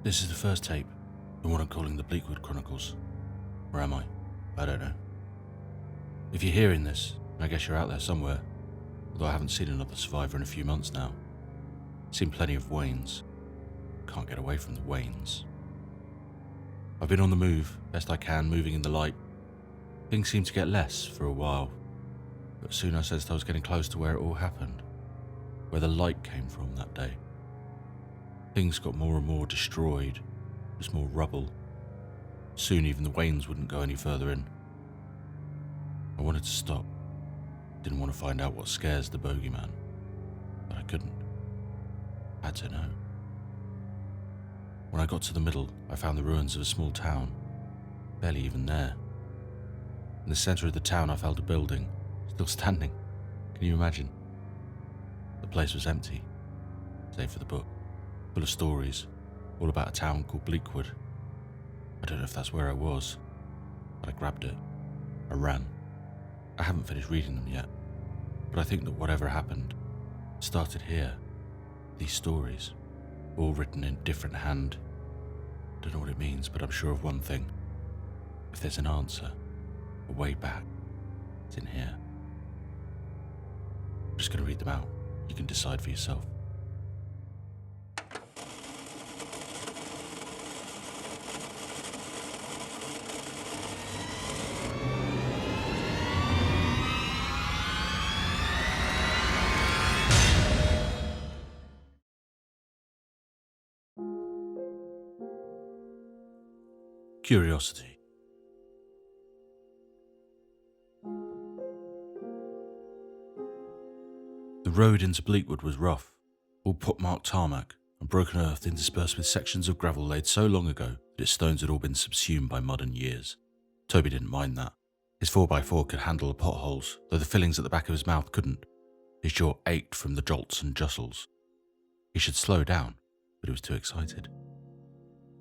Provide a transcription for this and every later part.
This is the first tape in what I'm calling the Bleakwood Chronicles. Where am I? I don't know. If you're hearing this, I guess you're out there somewhere, although I haven't seen another survivor in a few months now. Seen plenty of Waynes. Can't get away from the Waynes. I've been on the move, best I can, moving in the light. Things seemed to get less for a while, but soon I sensed I was getting close to where it all happened, where the light came from that day. Things got more and more destroyed, just more rubble. Soon even the Waynes wouldn't go any further in. I wanted to stop. Didn't want to find out what scares the bogeyman, but I couldn't. I had to know. When I got to the middle, I found the ruins of a small town, barely even there. In the centre of the town I found a building, still standing. Can you imagine? The place was empty, save for the book, full of stories, all about a town called Bleakwood. I don't know if that's where I was, but I grabbed it. I ran. I haven't finished reading them yet, but I think that whatever happened started here. These stories, all written in different hand. Don't know what it means, but I'm sure of one thing. If there's an answer, a way back, it's in here. I'm just going to read them out. You can decide for yourself. Curiosity. The road into Bleakwood was rough, all pockmarked tarmac and broken earth interspersed with sections of gravel laid so long ago that its stones had all been subsumed by mud and years. Toby didn't mind that. His 4x4 could handle the potholes, though the fillings at the back of his mouth couldn't. His jaw ached from the jolts and jostles. He should slow down, but he was too excited.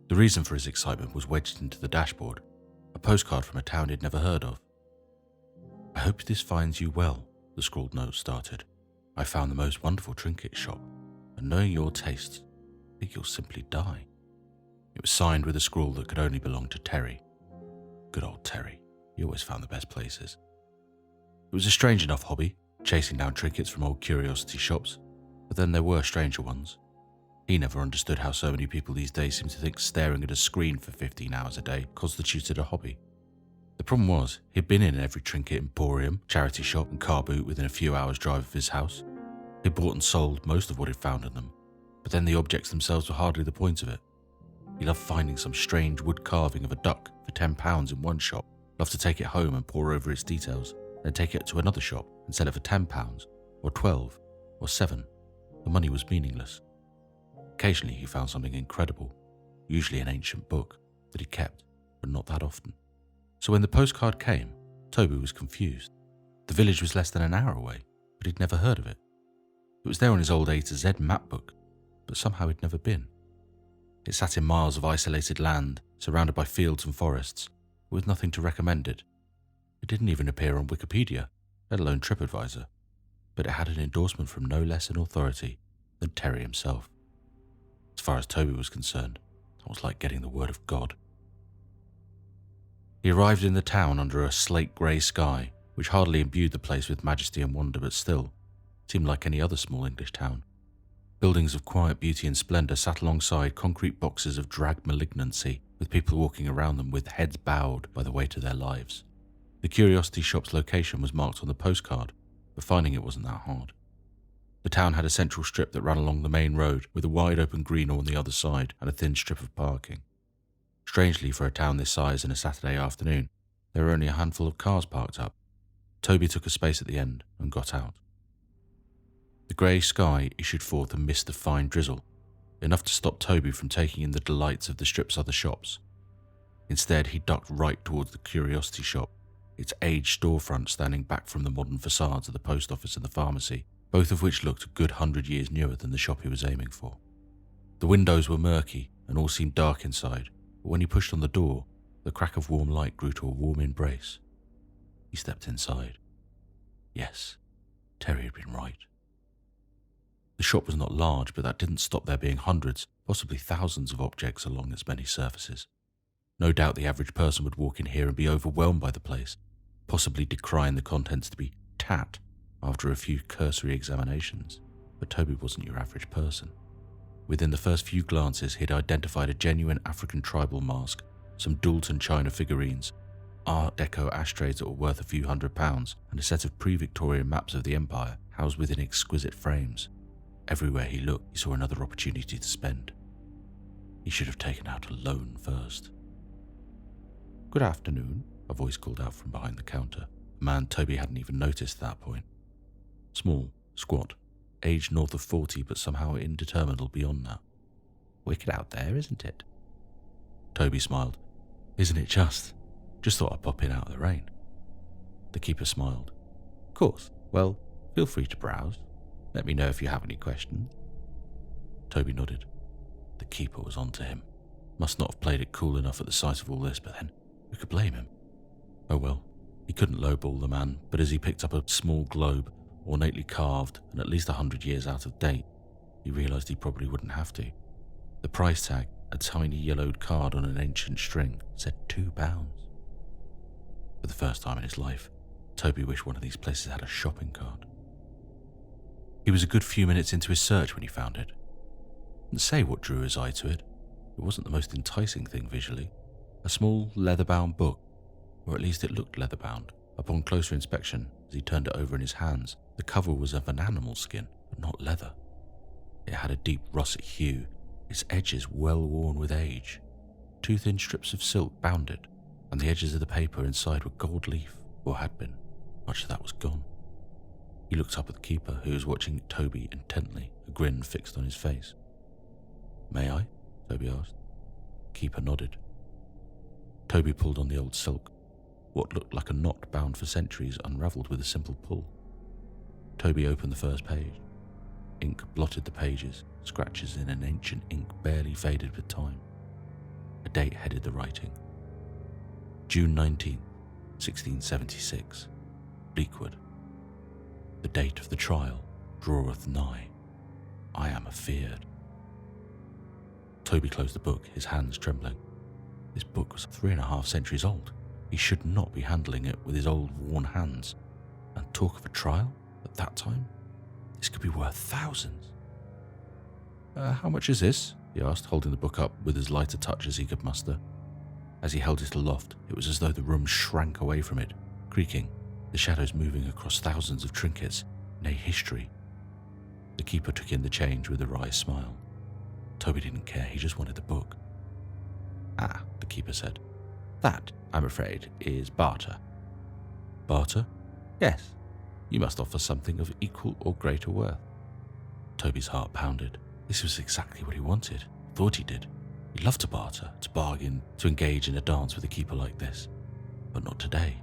The reason for his excitement was wedged into the dashboard, a postcard from a town he'd never heard of. "I hope this finds you well," the scrawled note started. "I found the most wonderful trinket shop, and knowing your tastes, I think you'll simply die." It was signed with a scrawl that could only belong to Terry. Good old Terry, he always found the best places. It was a strange enough hobby, chasing down trinkets from old curiosity shops, but then there were stranger ones. He never understood how so many people these days seem to think staring at a screen for 15 hours a day constituted a hobby. The problem was, he'd been in every trinket emporium, charity shop and car boot within a few hours' drive of his house. He'd bought and sold most of what he'd found in them, but then the objects themselves were hardly the point of it. He loved finding some strange wood carving of a duck for £10 in one shop, loved to take it home and pore over its details, then take it to another shop and sell it for £10, or 12, or 7. The money was meaningless. Occasionally he found something incredible, usually an ancient book, that he kept, but not that often. So when the postcard came, Toby was confused. The village was less than an hour away, but he'd never heard of it. It was there on his old A to Z map book, but somehow he'd never been. It sat in miles of isolated land, surrounded by fields and forests, with nothing to recommend it. It didn't even appear on Wikipedia, let alone TripAdvisor, but it had an endorsement from no less an authority than Terry himself. As far as Toby was concerned, that was like getting the word of God. He arrived in the town under a slate-grey sky, which hardly imbued the place with majesty and wonder, but still seemed like any other small English town. Buildings of quiet beauty and splendour sat alongside concrete boxes of drag malignancy, with people walking around them with heads bowed by the weight of their lives. The curiosity shop's location was marked on the postcard, but finding it wasn't that hard. The town had a central strip that ran along the main road, with a wide open green on the other side and a thin strip of parking. Strangely, for a town this size and a Saturday afternoon, there were only a handful of cars parked up. Toby took a space at the end and got out. The grey sky issued forth a mist of fine drizzle, enough to stop Toby from taking in the delights of the strip's other shops. Instead, he ducked right towards the curiosity shop, its aged storefront standing back from the modern facades of the post office and the pharmacy, both of which looked a good 100 years newer than the shop he was aiming for. The windows were murky and all seemed dark inside, but when he pushed on the door, the crack of warm light grew to a warm embrace. He stepped inside. Yes, Terry had been right. The The shop was not large, but that didn't stop there being hundreds, possibly thousands of objects along its many surfaces. No doubt the average person would walk in here and be overwhelmed by the place, possibly decrying the contents to be tat after a few cursory examinations. But Toby wasn't your average person. Within the first few glances, he'd identified a genuine African tribal mask, some Doulton china figurines, Art Deco ashtrays that were worth a few £100s, and a set of pre-Victorian maps of the Empire housed within exquisite frames. Everywhere he looked, he saw another opportunity to spend. He should have taken out a loan first. "Good afternoon," a voice called out from behind the counter, a man Toby hadn't even noticed at that point. Small, squat, aged north of 40 but somehow indeterminable beyond that. "Wicked out there, isn't it?" Toby smiled. "Isn't it just? Just thought I'd pop in out of the rain." The keeper smiled. "Of course. Well, feel free to browse. Let me know if you have any questions." Toby nodded. The keeper was on to him. Must not have played it cool enough at the sight of all this, but then, who could blame him? Oh well, he couldn't lowball the man, but as he picked up a small globe, ornately carved and at least 100 years out of date, he realised he probably wouldn't have to. The price tag, a tiny yellowed card on an ancient string, said £2. For the first time in his life, Toby wished one of these places had a shopping cart. He was a good few minutes into his search when he found it. Didn't say what drew his eye to it. It wasn't the most enticing thing visually. A small, leather-bound book, or at least it looked leather-bound. Upon closer inspection, as he turned it over in his hands, the cover was of an animal skin, but not leather. It had a deep russet hue, its edges well worn with age. 2 thin strips of silk bound it, and the edges of the paper inside were gold leaf, or had been. Much of that was gone. He looked up at the keeper, who was watching Toby intently, a grin fixed on his face. "May I?" Toby asked. The keeper nodded. Toby pulled on the old silk. What looked like a knot bound for centuries unravelled with a simple pull. Toby opened the first page. Ink blotted the pages, scratches in an ancient ink barely faded with time. A date headed the writing. June 19th, 1676. Bleakwood. "The date of the trial draweth nigh. I am afeared." Toby closed the book, his hands trembling. This book was 3.5 centuries old. He should not be handling it with his old worn hands. And talk of a trial at that time? This could be worth thousands. How much is this?" he asked, holding the book up with as light a touch as he could muster. As he held it aloft, it was as though the room shrank away from it, creaking, the shadows moving across thousands of trinkets, nay history. The keeper took in the change with a wry smile. Toby didn't care, he just wanted the book. "Ah," the keeper said. "That, I'm afraid, is barter." "Barter?" "Yes. You must offer something of equal or greater worth." Toby's heart pounded. This was exactly what he wanted, thought he did. He'd love to barter, to bargain, to engage in a dance with a keeper like this. But not today.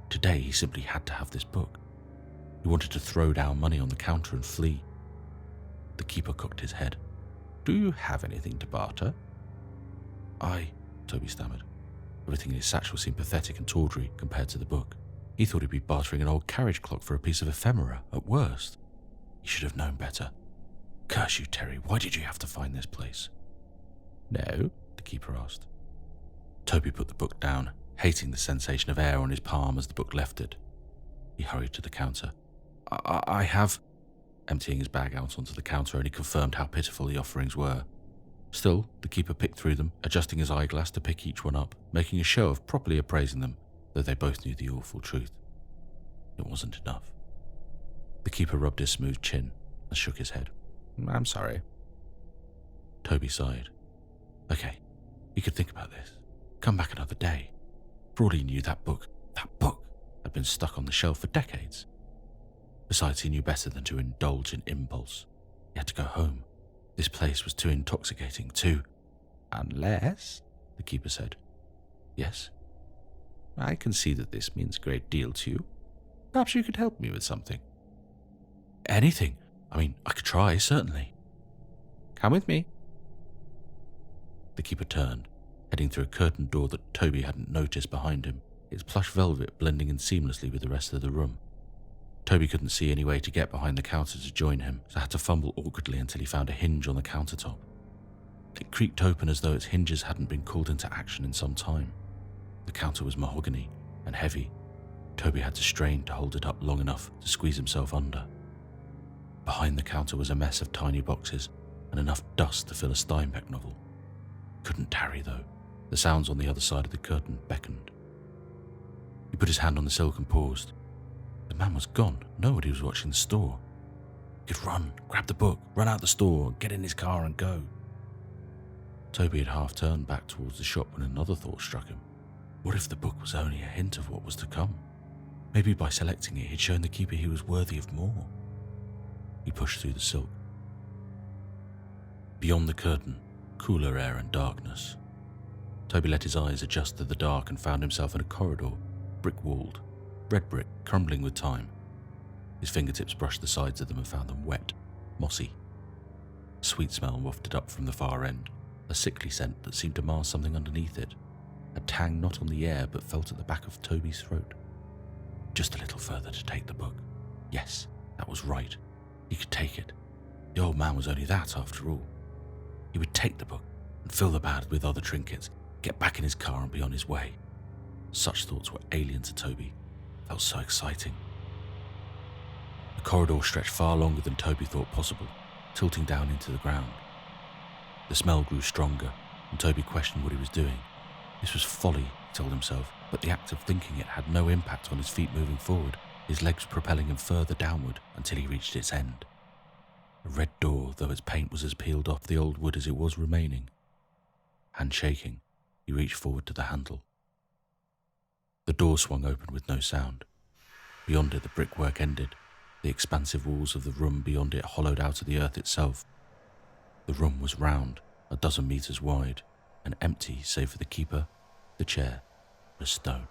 Today he simply had to have this book. He wanted to throw down money on the counter and flee. The keeper cocked his head. "Do you have anything to barter?" Toby stammered. Everything in his satchel seemed pathetic and tawdry compared to the book. He thought he'd be bartering an old carriage clock for a piece of ephemera, at worst. He should have known better. "Curse you, Terry, why did you have to find this place?" "No?" the keeper asked. Toby put the book down, hating the sensation of air on his palm as the book left it. He hurried to the counter. I have... Emptying his bag out onto the counter only confirmed how pitiful the offerings were. Still, the keeper picked through them, adjusting his eyeglass to pick each one up, making a show of properly appraising them, though they both knew the awful truth. It wasn't enough. The keeper rubbed his smooth chin and shook his head. "I'm sorry." Toby sighed. Okay, he could think about this. Come back another day. For all he knew, that book had been stuck on the shelf for decades. Besides, he knew better than to indulge in impulse. He had to go home. This place was too intoxicating, too... "Unless," the keeper said. "Yes." "I can see that this means a great deal to you. Perhaps you could help me with something." "Anything. I could try, certainly." "Come with me." The keeper turned, heading through a curtained door that Toby hadn't noticed behind him, its plush velvet blending in seamlessly with the rest of the room. Toby couldn't see any way to get behind the counter to join him, so had to fumble awkwardly until he found a hinge on the countertop. It creaked open as though its hinges hadn't been called into action in some time. The counter was mahogany and heavy. Toby had to strain to hold it up long enough to squeeze himself under. Behind the counter was a mess of tiny boxes and enough dust to fill a Steinbeck novel. Couldn't tarry, though. The sounds on the other side of the curtain beckoned. He put his hand on the silk and paused. The man was gone. Nobody was watching the store. He could run, grab the book, run out the store, get in his car and go. Toby had half turned back towards the shop when another thought struck him. What if the book was only a hint of what was to come? Maybe by selecting it, he'd shown the keeper he was worthy of more. He pushed through the silk. Beyond the curtain, cooler air and darkness. Toby let his eyes adjust to the dark and found himself in a corridor, brick-walled, red brick, crumbling with time. His fingertips brushed the sides of them and found them wet, mossy. A sweet smell wafted up from the far end, a sickly scent that seemed to mask something underneath it, a tang not on the air but felt at the back of Toby's throat. Just a little further to take the book. Yes, that was right. He could take it. The old man was only that, after all. He would take the book and fill the bag with other trinkets, get back in his car and be on his way. Such thoughts were alien to Toby. Felt so exciting. The corridor stretched far longer than Toby thought possible, tilting down into the ground. The smell grew stronger, and Toby questioned what he was doing. This was folly, he told himself, but the act of thinking it had no impact on his feet moving forward, his legs propelling him further downward until he reached its end. A red door, though its paint was as peeled off the old wood as it was remaining. Hand shaking, he reached forward to the handle. The door swung open with no sound. Beyond it, the brickwork ended, the expansive walls of the room beyond it hollowed out of the earth itself. The room was round, a dozen meters wide, and empty save for the keeper, the chair, and a stone.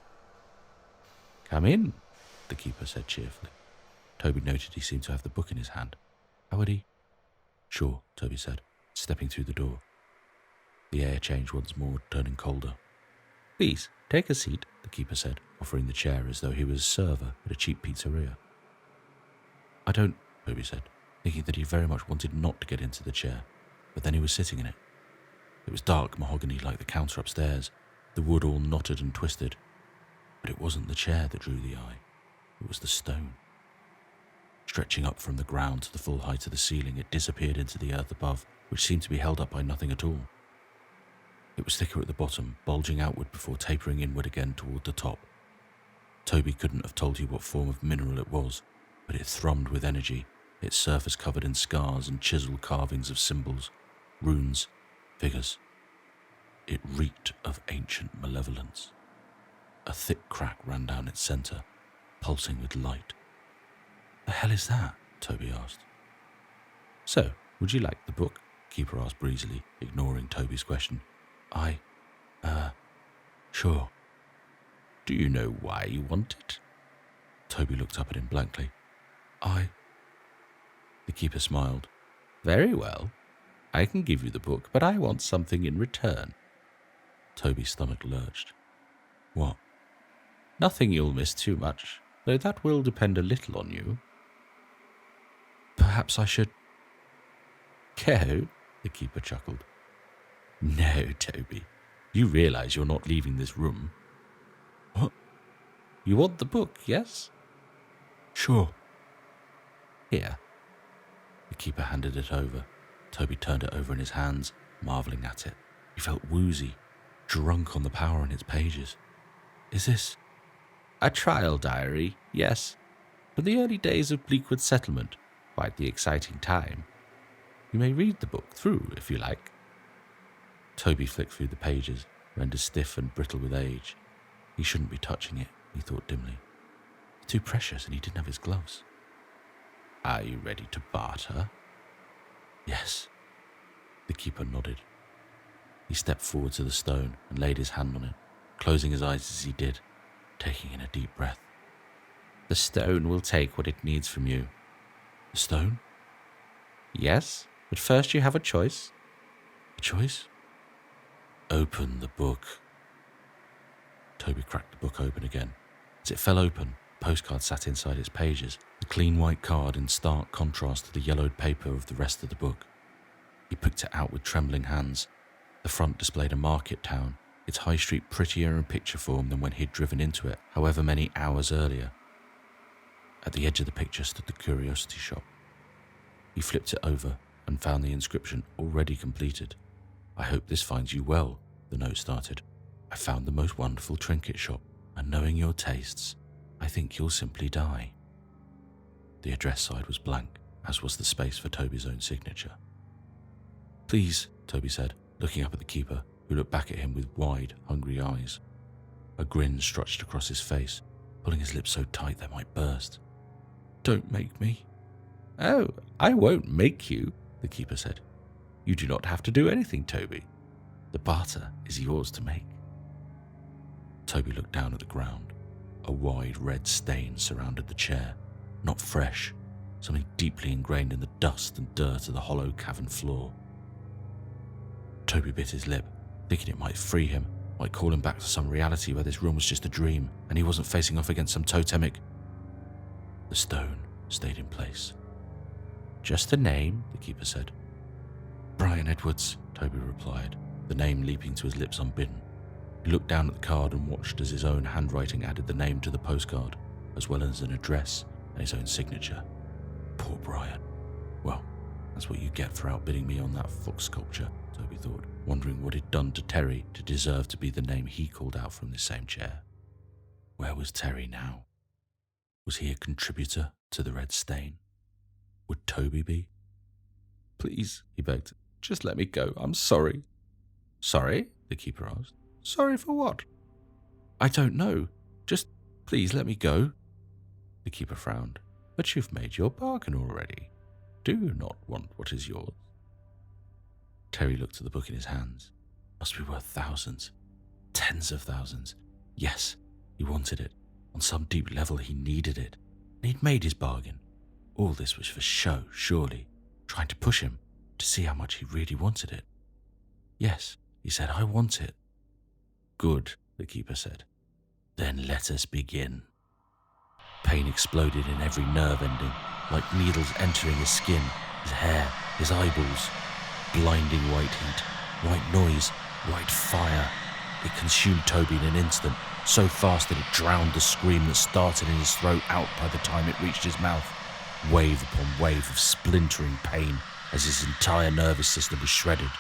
"Come in," the keeper said cheerfully. Toby noted he seemed to have the book in his hand. How would he? "Sure," Toby said, stepping through the door. The air changed once more, turning colder. "Please, take a seat," the keeper said, offering the chair as though he was a server at a cheap pizzeria. "I don't," Toby said, thinking that he very much wanted not to get into the chair, but then he was sitting in it. It was dark mahogany like the counter upstairs, the wood all knotted and twisted. But it wasn't the chair that drew the eye. It was the stone. Stretching up from the ground to the full height of the ceiling, it disappeared into the earth above, which seemed to be held up by nothing at all. It was thicker at the bottom, bulging outward before tapering inward again toward the top. Toby couldn't have told you what form of mineral it was, but it thrummed with energy, its surface covered in scars and chiseled carvings of symbols, runes, figures. It reeked of ancient malevolence. A thick crack ran down its centre, pulsing with light. "The hell is that?" Toby asked. "So, would you like the book?" Keeper asked breezily, ignoring Toby's question. Sure." "Do you know why you want it?" Toby looked up at him blankly. The keeper smiled. "Very well. I can give you the book, but I want something in return." Toby's stomach lurched. "What?" "Nothing you'll miss too much, though that will depend a little on you." "Perhaps I should—" "Go?" the keeper chuckled. "No, Toby. You realize you're not leaving this room." "What?" "You want the book, yes?" "Sure." "Here." The keeper handed it over. Toby turned it over in his hands, marvelling at it. He felt woozy, drunk on the power in its pages. "Is this—" "A trial diary, yes. From the early days of Bleakwood settlement. Quite the exciting time. You may read the book through, if you like." Toby flicked through the pages, rendered stiff and brittle with age. He shouldn't be touching it, he thought dimly. Too precious, and he didn't have his gloves. "Are you ready to barter?" "Yes." The keeper nodded. He stepped forward to the stone and laid his hand on it, closing his eyes as he did, taking in a deep breath. "The stone will take what it needs from you." "The stone?" "Yes, but first you have a choice." "A choice?" "Open the book." Toby cracked the book open again. As it fell open, a postcard sat inside its pages, the clean white card in stark contrast to the yellowed paper of the rest of the book. He picked it out with trembling hands. The front displayed a market town, its high street prettier in picture form than when he'd driven into it however many hours earlier. At the edge of the picture stood the curiosity shop. He flipped it over and found the inscription already completed. "I hope this finds you well," the note started. "I found the most wonderful trinket shop, and knowing your tastes, I think you'll simply die." The address side was blank, as was the space for Toby's own signature. "Please," Toby said, looking up at the keeper, who looked back at him with wide, hungry eyes. A grin stretched across his face, pulling his lips so tight they might burst. "Don't make me." "Oh, I won't make you," the keeper said. "You do not have to do anything, Toby. The barter is yours to make." Toby looked down at the ground. A wide red stain surrounded the chair. Not fresh, something deeply ingrained in the dust and dirt of the hollow cavern floor. Toby bit his lip, thinking it might free him, might call him back to some reality where this room was just a dream and he wasn't facing off against some totemic. The stone stayed in place. "Just a name," the keeper said. "Brian Edwards," Toby replied, the name leaping to his lips unbidden. He looked down at the card and watched as his own handwriting added the name to the postcard, as well as an address and his own signature. Poor Brian. Well, that's what you get for outbidding me on that fox sculpture, Toby thought, wondering what he'd done to Terry to deserve to be the name he called out from the same chair. Where was Terry now? Was he a contributor to the red stain? Would Toby be? "Please," he begged, "just let me go. I'm sorry." "Sorry?" the keeper asked. "Sorry for what?" "I don't know. Just please let me go." The keeper frowned. "But you've made your bargain already. Do you not want what is yours?" Terry looked at the book in his hands. Must be worth thousands. Tens of thousands. Yes, he wanted it. On some deep level he needed it. And he'd made his bargain. All this was for show, surely. Trying to push him to see how much he really wanted it. "Yes," he said, "I want it." "Good," the keeper said. "Then let us begin." Pain exploded in every nerve ending, like needles entering his skin, his hair, his eyeballs. Blinding white heat, white noise, white fire. It consumed Toby in an instant, so fast that it drowned the scream that started in his throat out by the time it reached his mouth. Wave upon wave of splintering pain as his entire nervous system was shredded.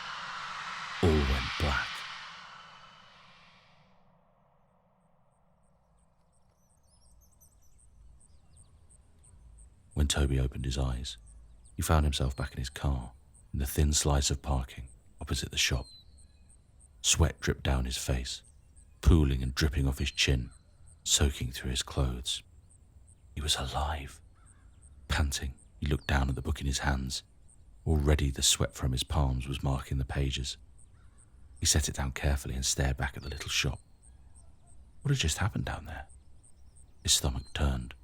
All went black. When Toby opened his eyes, he found himself back in his car, in the thin slice of parking opposite the shop. Sweat dripped down his face, pooling and dripping off his chin, soaking through his clothes. He was alive. Panting, he looked down at the book in his hands. Already the sweat from his palms was marking the pages. He set it down carefully and stared back at the little shop. What had just happened down there? His stomach turned.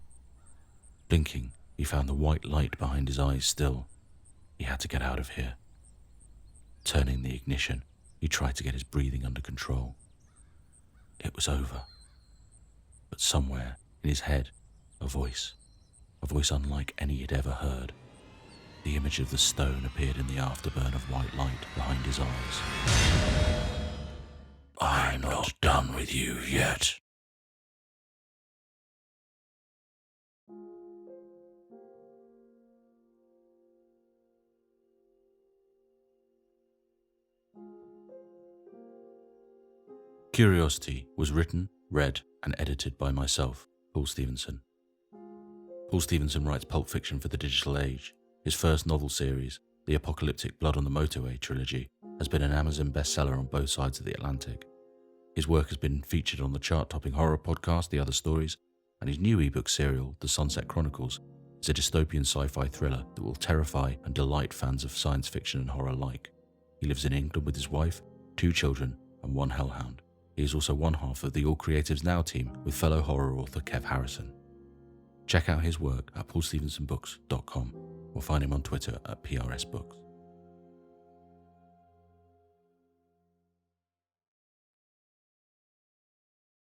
Blinking, he found the white light behind his eyes still. He had to get out of here. Turning the ignition, he tried to get his breathing under control. It was over. But somewhere in his head, a voice unlike any he'd ever heard. The image of the stone appeared in the afterburn of white light behind his eyes. "I'm not done with you yet." Curiosity was written, read, and edited by myself, Paul Stephenson. Paul Stephenson writes pulp fiction for the digital age. His first novel series, the apocalyptic Blood on the Motorway trilogy, has been an Amazon bestseller on both sides of the Atlantic. His work has been featured on the chart-topping horror podcast, The Other Stories, and his new ebook serial, The Sunset Chronicles, is a dystopian sci-fi thriller that will terrify and delight fans of science fiction and horror alike. He lives in England with his wife, 2 children, and 1 hellhound. He is also one half of the All Creatives Now team with fellow horror author Kev Harrison. Check out his work at paulstephensonbooks.com or find him on Twitter at PRSBooks.